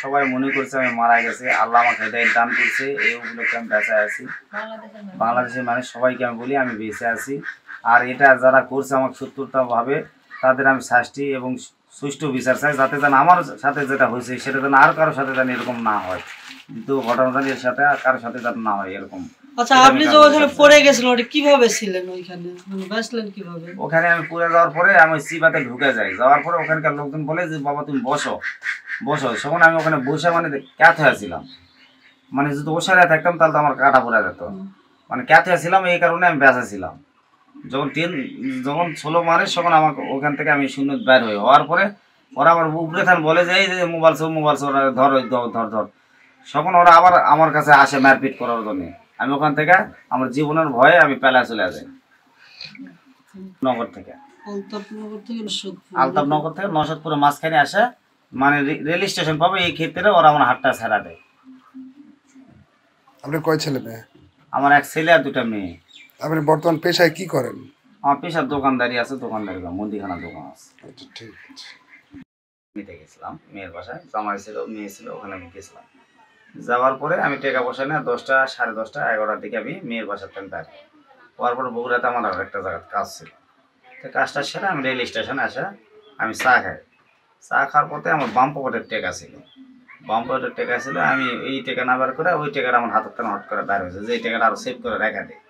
সবাই মনে করছে আমি মারা গেছে, আল্লাহ আমাকে হেদায়েত দান করছে, এই উপলক্ষে আমি বেঁচে আছি। বাংলাদেশের মানুষ সবাইকে আমি বলি আমি বেঁচে আছি। আর এটা যারা করছে আমাকে সত্যতাভাবে তাদের আমি শাস্তি এবং সুষ্ঠু বিচার চাই, যাতে যেন আমার সাথে যেটা হয়েছে সেটা যেন আর কারোর সাথে যেন এরকম না হয়, কিন্তু ঘটনাটা এর সাথে আর কারোর সাথে যেন না হয় এরকম। আচ্ছা, আপনি যে ওখানে পড়ে গেছিলেন ওটা কিভাবে ছিলেন? ওইখানে বাঁচলেন কিভাবে? ওখানে আমি পড়ে যাওয়ার পরে আমি সিবাতে ঢুকে যাই, যাওয়ার পরে ওখানকার লোকজন বলে যে বাবা তুমি বসো বসো। তখন আমি ওখানে বসে মানে ক্যাথ হয়েছিলাম, মানে যদি ওসারে থাকতাম তাহলে তো আমার কাটা পড়ে যেত, মানে ক্যাথ হয়েছিলাম, এই কারণে আমি বেঁচে ছিলাম। যখন 16 মারে তখন আমাকে ওখান থেকে আমি শূন্য বের হই, হওয়ার পরে ওরা আমার উপরে থান বলে যে এই যে মোবাইল চোর ধর ধর ধর। তখন ওরা আবার আমার কাছে আসে মারপিট করার জন্য। আমি ওখান থেকে আমার জীবনের ভয়ে আমি পেলায় চলে যাই নগর থেকে, আলতাফনগর থেকে নশদপুরে মাঝখানে আসে, মানে রেল স্টেশন পাবে এই ক্ষেত্রে ওরা আমার হাতটা ছেড়া দেয়। আপনি কয় ছেলে মেয়ে? আমার এক ছেলে আর 2টা মেয়ে। আপনি বর্তমান পেশায় কি করেন? আমার পেশার দোকানদারি আছে, দোকানদারি মুদিখানা দোকান আছে। আচ্ছা, ঠিক আছে। নিতে গেছিলাম মেয়ের বাসায়, জামাই ছিল মেয়ে ছিল, ওখানে আমি গেছিলাম। যাওয়ার পরে আমি টাকা পয়সা নিয়ে 10টা 10:30 11টার দিকে আমি মেয়ের বাসার থেকে বের হওয়ার পরে বগুড়াতে আমার আর একটা জায়গায় কাজ ছিল। তো কাজটা সেরে আমি রেল স্টেশনে আসা আমি চা খাই। চা খাওয়ার পথে আমার বাম পকেটের টেকা ছিল, বাম পকেটের টেকা ছিল। আমি এই টেকা না বের করে ওই টেকাটা আমার হাতের টান হট করে বের হয়েছে, যে এই টেকাটা আরো সেভ করে রেখা দেয়।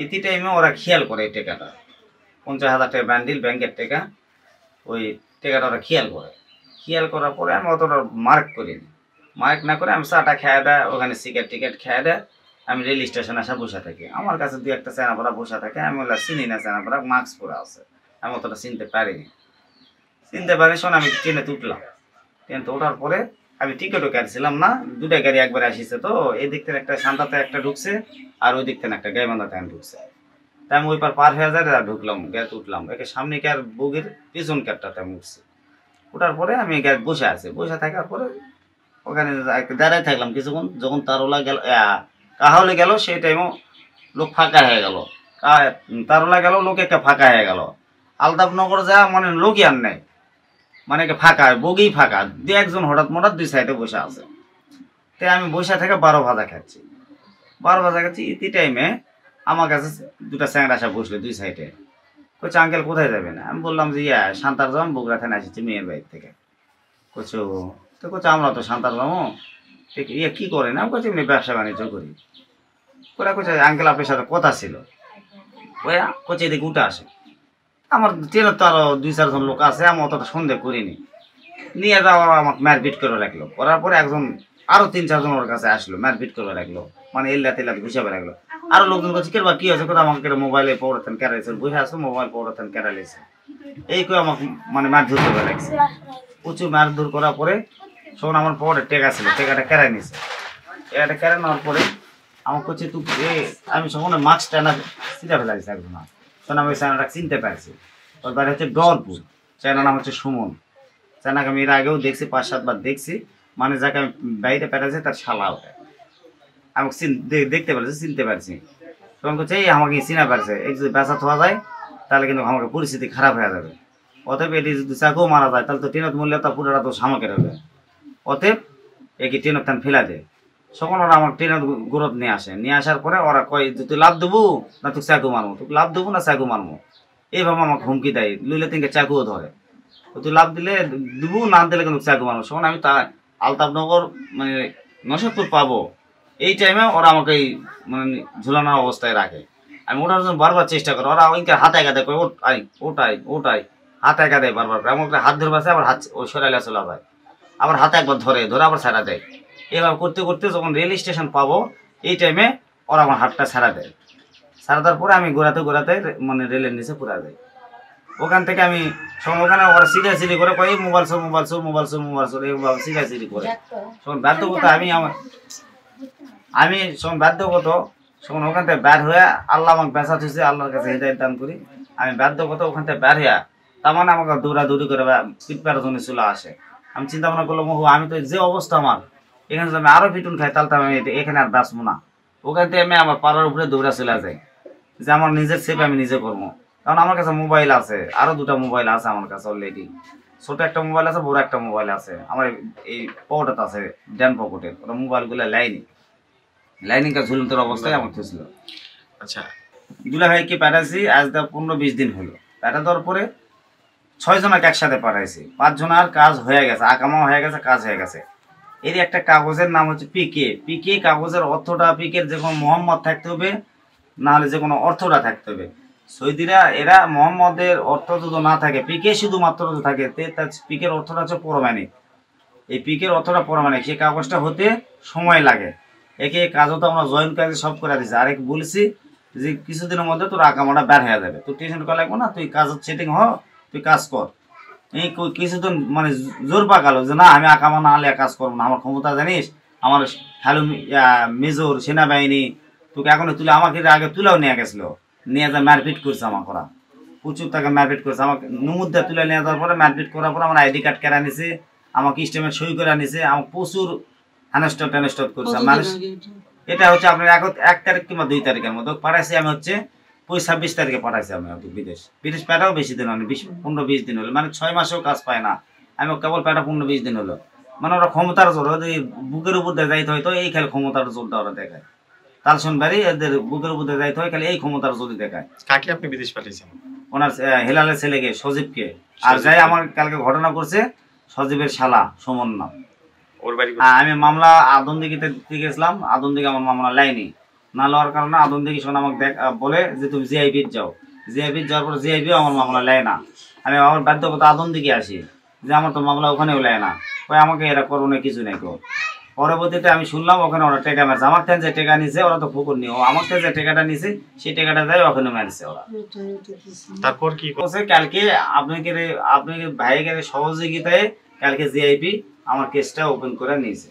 ইতি টাইমে ওরা খেয়াল করে এই টেকাটা 50,000 টাকা ব্যান্ডিল ব্যাংকের টেকা, ওই টেকাটা ওরা খেয়াল করে। খেয়াল করার পরে আমি অতটা মার্ক করিনি, মার্ক না করে আমি চাটা খেয়ে দেয়, ওখানে টিকিট খেয়ে দেয়। আমি রেল স্টেশনে আসা বসে থাকি, আমার কাছে 2-1টা চেনাপড়া বসে থাকে। আমি ওগুলো চিনি না, চেনাপড়া মাস্ক পরে আছে, আমি অতটা চিনতে পারিনি। শোন আমি ট্রেনে উঠলাম। ট্রেনে ওঠার পরে আমি টিকিটও কাটছিলাম না, 2টা গাড়ি একবার আসিছে। তো এই দিক থেকে একটা শান্তাতে একটা ঢুকছে আর ওই দিক থেকে একটা গাইবান্ধা ট্রেন ঢুকছে। তাই আমি ওই পার হয়ে যায় ঢুকলাম, গ্যাস উঠলাম। একে সামনে কার বগির পিছন ক্যাটটাতে আমি উঠছি। ওঠার পরে আমি গ্যাস বসে আছি, বসে থাকার পরে ওখানে দাঁড়ায় থাকলাম কিছুক্ষণ। যখন তারওলা গেল কাহলে গেল সেই টাইমও লোক ফাঁকা হয়ে গেল, তারওলা গেল লোক একটা ফাঁকা হয়ে গেল। আলতাফনগর যা মানে লোকই আর নেই, মানে ফাঁকা বগি ফাঁকা, 2-1জন হঠাৎ মঠাৎ 2 সাইডে বসে আছে। তাই আমি বসে থেকে 12 ভাজা খাচ্ছি, 12 ভাজা খাচ্ছি। ইতি টাইমে আমার কাছে 2টা চ্যাংড়া আসা বসলে 2 সাইডে। কইছে আঙ্কেল কোথায় যাবেন? আমি বললাম যে সান্তার যাম, বগুড়া থানা এসেছি মেয়ের বাড়ির থেকে। কইছো তো কইছে আমরা তো সান্তার যাবো। ঠিক কি করেন? আমি কইছি এমনি ব্যবসা বাণিজ্য করি। ওরা কইছে আঙ্কেল আপনার সাথে কথা ছিল। ওয়া কইছে এদিকে উঠে আসে। আমার ট্রেনের তো আরো 2-4জন লোক আছে, আমি অতটা সন্দেহ করিনি। নিয়ে যাওয়া আমাকে মারপিট করে রাখলো, করার পরে একজন আরো 3-4জন ওর কাছে আসলো, মারপিট করে রাখলো, মানে এল্লাতে ঘুষাবে রাখলো। আরো লোকজন কাছে কেবা কি হয়েছে, কোথাও আমাকে মোবাইলে পড়াতেন কেরাইছে, বসে আসো মোবাইল পড়াতেন কেরাইছে, এই করে আমাকে মানে মারধর করে রাখছে। প্রচুর মারধর করার পরে শোন আমার পকেটে টেকা ছিল, টেকাটা কেরাই নিছে। টেকাটা কেরাই নেওয়ার পরে আমার করছে তুই আমি সখন মাস্ক টানা চিন্তা ফেলাইছি একজন। শোন আমি ওই চায়নাটা চিনতে পারছি, ওর বাড়ি হচ্ছে ডরপুর, চায়নার নাম হচ্ছে সুমন। চায়নাকে আমি এর আগেও দেখছি, 5-7 বার দেখছি, মানে যাকে আমি বাইরে পেটাইছি তার শালা ওটা। আমাকে দেখতে পারছি, চিনতে পারছি। তখন করছে এই আমাকে চিনা পারছে, এই যদি বেচা থোয়া যায় তাহলে কিন্তু আমাকে পরিস্থিতি খারাপ হয়ে যাবে। অতএব এটি যদি চাকুও মারা যায় তাহলে তো ট্রেনত মূল্য তা পুরোটা তো সামকের হবে। অতএব একে ট্রেনের টান ফেলা দেয়। তখন ওরা আমার ট্রেনের গ্রোথ নিয়ে আসে, নিয়ে আসার পরে ওরা কয় তুই লাভ দেবো না তুই চাকু মারবো, তুই লাভ দেবো না চাকু মারবো, এইভাবে আমাকে হুমকি দেয়। লইলে তিনকে চাকুও ধরে, তুই লাভ দিলে দিব, না দিলে কিন্তু চাকু মারবো। তখন আমি তা আলতাফনগর মানে নশদপুর পাবো, এই টাইমে ওরা আমাকে মানে ঝুলানোর অবস্থায় রাখে। আমি ওঠার জন্য বারবার চেষ্টা করি, ওরা ওইকে হাতে একা কয় ওটাই হাতে একা দেয় বারবার। আমাকে হাত ধরে বাসে, আবার হাত ওই সরাইলে চলে যায়, আবার হাতে একবার ধরে আবার ছাড়া দেয়। এবার করতে করতে যখন রেল স্টেশন পাবো এই টাইমে ওরা আমার হাতটা ছাড়া দেয়। ছাড়া দেওয়ার পরে আমি ঘোরাতে মানে রেলের নিচে পুরা যাই। ওখান থেকে আমি ওখানে ওরা সিগাচিরি করে কয় মোবাইল চোর এইভাবে সিগাচিরি করে। তখন বাধ্যকতা আমি তখন বাধ্যগত তখন ওখান থেকে বের হয়ে আল্লাহ আমাকে বেঁচা থুইছে, আল্লাহর কাছে হৃদয় দান করি। আমি বাধ্যগত ওখান থেকে বের হইয়া তার মানে আমাকে দৌড়াদৌড়ি করে পিটপার জন্য চলে আসে। আমি চিন্তা ভাবনা করলাম আমি তো যে অবস্থা আমার এখানে যদি আমি আরো পিটুন খাই তাহলে তো আমি এখানে আর বাঁচবো না। ওখান থেকে আমি আমার পাড়ার উপরে দৌড়া চলে যাই, যে আমার নিজের সেফ আমি নিজে করবো। কারণ আমার কাছে মোবাইল আছে, আরো 2টা মোবাইল আছে আমার কাছে অলরেডি। ছোট একটা মোবাইল আছে, বড় একটা মোবাইল আছে আমার এই পকেটে আছে, ডান পকেটে। ওরা মোবাইলগুলো লাইনিংটা ঝুলন্তর অবস্থায় আমার খুঁজল। আচ্ছা, দুলা ভাইকে পাঠাইছি আজ 15-20 দিন হলো। পাঠা দেওয়ার পরে 6 জনকে একসাথে পাঠাইছি, 5 জনের কাজ হয়ে গেছে, আকামা হয়ে গেছে, কাজ হয়ে গেছে। এর একটা কাগজের নাম হচ্ছে পিকে কাগজের অর্থটা পিকের যে কোনো মোহাম্মদ থাকতে হবে, না হলে যে কোনো অর্থটা থাকতে হবে। সৌদিরা এরা মোহাম্মদের অর্থ যদি না থাকে, পিকে শুধুমাত্র যদি থাকে, তার পিকের অর্থটা হচ্ছে পরমাণিক। এই পিকের অর্থটা পরমাণিক, সেই কাগজটা হতে সময় লাগে। একে কাজও তো আমরা জয়েন কাজে সব করে দিচ্ছি। আর একে বলছি যে কিছুদিনের মধ্যে তোর আকামাটা বের হয়ে যাবে, তোর টেনশন করা লাগবে না, তুই কাজ সেটিং হ, তুই কাজ কর। এই কিছুদিন মানে জোর পাকালো যে না আমি আকামা না হলে কাজ করবো না, আমার ক্ষমতা জানিস, আমার হ্যালো মেজর সেনাবাহিনী তোকে এখনো তুলে, আমাকে আগে তুলেও নিয়ে গেছিলো, নিয়ে যা মারপিট করছে আমার করা, প্রচুর তাকে মারপিট করছে। আমাকে নুমুদ্দা তুলে নিয়ে যাওয়ার পরে মারপিট করার পরে আমার আইডি কার্ড কেড়ে নিছে, আমাকে স্টেমের সই করে নিছে, আমাকে প্রচুর হানস্টপ টানস্টপ করছে মানুষ। এটা হচ্ছে আপনার 1 তারিখ কিংবা 2 তারিখের মতো পাঠাইছি আমি, হচ্ছে 26 তারিখে পাঠাইছি আমি বিদেশ পাঠাও বেশি দিন হয়নি, 15-20 দিন হলো, মানে 6 মাসেও কাজ পায় না। আমি কেবল পাঠা 15-20 দিন হলো। মানে ওরা ক্ষমতার জোর, ওদের বুকের উপর দিয়ে যাইতে হয়তো এই খেলে ক্ষমতার জোরটা ওরা দেখায়। তালসন বাড়ি এদের বুকের উপর দিয়ে যাইতে হয়, খালি এই ক্ষমতার জোরই দেখায়। কাকে আপনি বিদেশ পাঠিয়েছেন? ওনার হেলালের ছেলেকে, সজীবকে। আর যাই আমার কালকে ঘটনা করছে সজীবের শালা সুমন নাম, ওর বাড়ি আমি মামলা আদমদিঘিতে গেছিলাম, আদমদিঘি আমার মামলা লাইনি না লওয়ার কারণে আদমদিঘি শোন আমাকে বলে যে তুমি জিআইবি যাও। জিআইবি যাওয়ার পর জিআইবিও আমার মামলা নেয় না। আমি আমার বাধ্যকতা আদমদিঘি আসি, যে আমার তো মামলা ওখানেও নেয় না, ওই আমাকে এরা করবো না, কিছু নেই। পরবর্তীতে আমি শুনলাম ওখানে ওরা টেকা মারছে, আমার থেকে যে টেকা নিছে ওরা তো ফুকুর নিয়ে, আমার থেকে যে টেকাটা নিছে সেই টেকাটা যায় ওখানে মারছে ওরা। তারপর কি বলছে কালকে আপনাকে ভাইয়ের সহযোগিতায় কালকে জিআইপি আমার কেসটা ওপেন করে নিয়েছে।